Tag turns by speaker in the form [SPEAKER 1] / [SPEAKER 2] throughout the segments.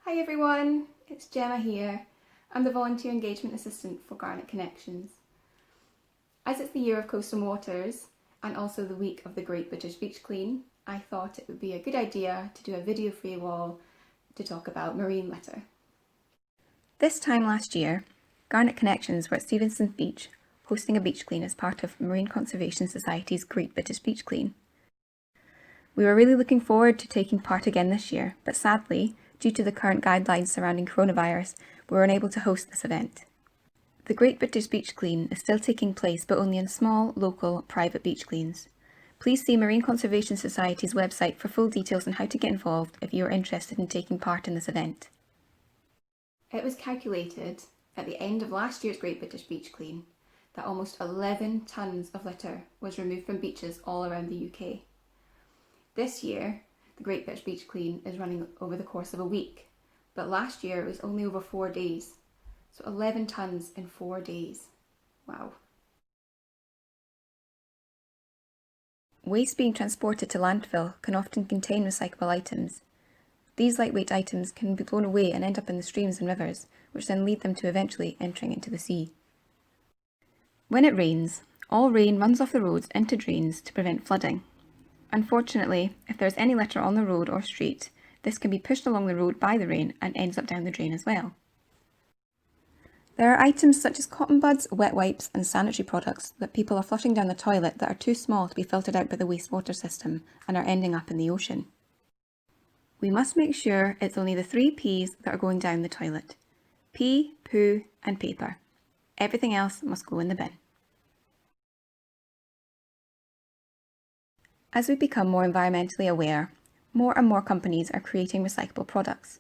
[SPEAKER 1] Hi everyone, it's Gemma here. I'm the Volunteer Engagement Assistant for Garnet Connections. As it's the year of coastal waters and also the week of the Great British Beach Clean, I thought it would be a good idea to do a video for you all to talk about marine litter. This time last year, Garnet Connections were at Stevenson's Beach hosting a beach clean as part of Marine Conservation Society's Great British Beach Clean. We were really looking forward to taking part again this year, but sadly, due to the current guidelines surrounding coronavirus, we were unable to host this event. The Great British Beach Clean is still taking place, but only in small, local, private beach cleans. Please see Marine Conservation Society's website for full details on how to get involved if you are interested in taking part in this event. It was calculated at the end of last year's Great British Beach Clean that almost 11 tonnes of litter was removed from beaches all around the UK. This year, the Great British Beach Clean is running over the course of a week, but last year it was only over 4 days, so 11 tonnes in 4 days. Wow. Waste being transported to landfill can often contain recyclable items. These lightweight items can be blown away and end up in the streams and rivers, which then lead them to eventually entering into the sea. When it rains, all rain runs off the roads into drains to prevent flooding. Unfortunately, if there is any litter on the road or street, this can be pushed along the road by the rain and ends up down the drain as well. There are items such as cotton buds, wet wipes and sanitary products that people are flushing down the toilet that are too small to be filtered out by the wastewater system and are ending up in the ocean. We must make sure it's only the 3 P's that are going down the toilet: pee, poo and paper. Everything else must go in the bin. As we become more environmentally aware, more and more companies are creating recyclable products.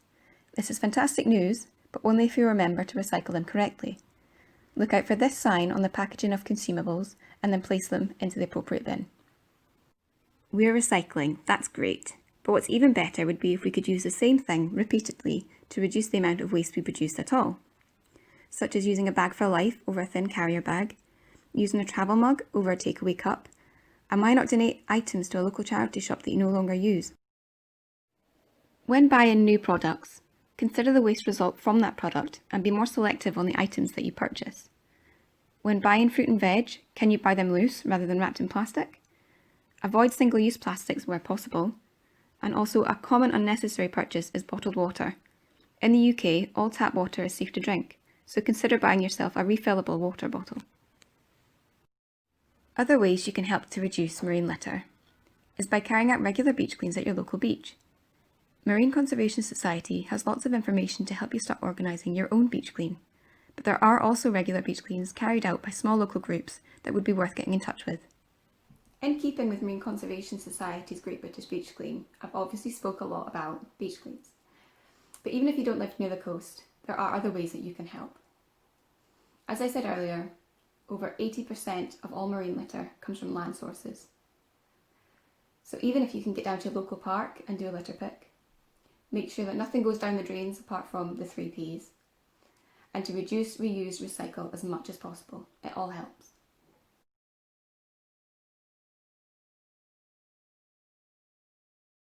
[SPEAKER 1] This is fantastic news, but only if you remember to recycle them correctly. Look out for this sign on the packaging of consumables and then place them into the appropriate bin. We're recycling, that's great, but what's even better would be if we could use the same thing repeatedly to reduce the amount of waste we produce at all, such as using a bag for life over a thin carrier bag, using a travel mug over a takeaway cup, and why not donate items to a local charity shop that you no longer use? When buying new products, consider the waste result from that product and be more selective on the items that you purchase. When buying fruit and veg, can you buy them loose rather than wrapped in plastic? Avoid single-use plastics where possible. And also, a common unnecessary purchase is bottled water. In the UK, all tap water is safe to drink, so consider buying yourself a refillable water bottle. Other ways you can help to reduce marine litter is by carrying out regular beach cleans at your local beach. Marine Conservation Society has lots of information to help you start organising your own beach clean, but there are also regular beach cleans carried out by small local groups that would be worth getting in touch with. In keeping with Marine Conservation Society's Great British Beach Clean, I've obviously spoke a lot about beach cleans, but even if you don't live near the coast, there are other ways that you can help. As I said earlier, over 80% of all marine litter comes from land sources. So even if you can get down to a local park and do a litter pick, make sure that nothing goes down the drains apart from the 3 P's, and to reduce, reuse, recycle as much as possible. It all helps.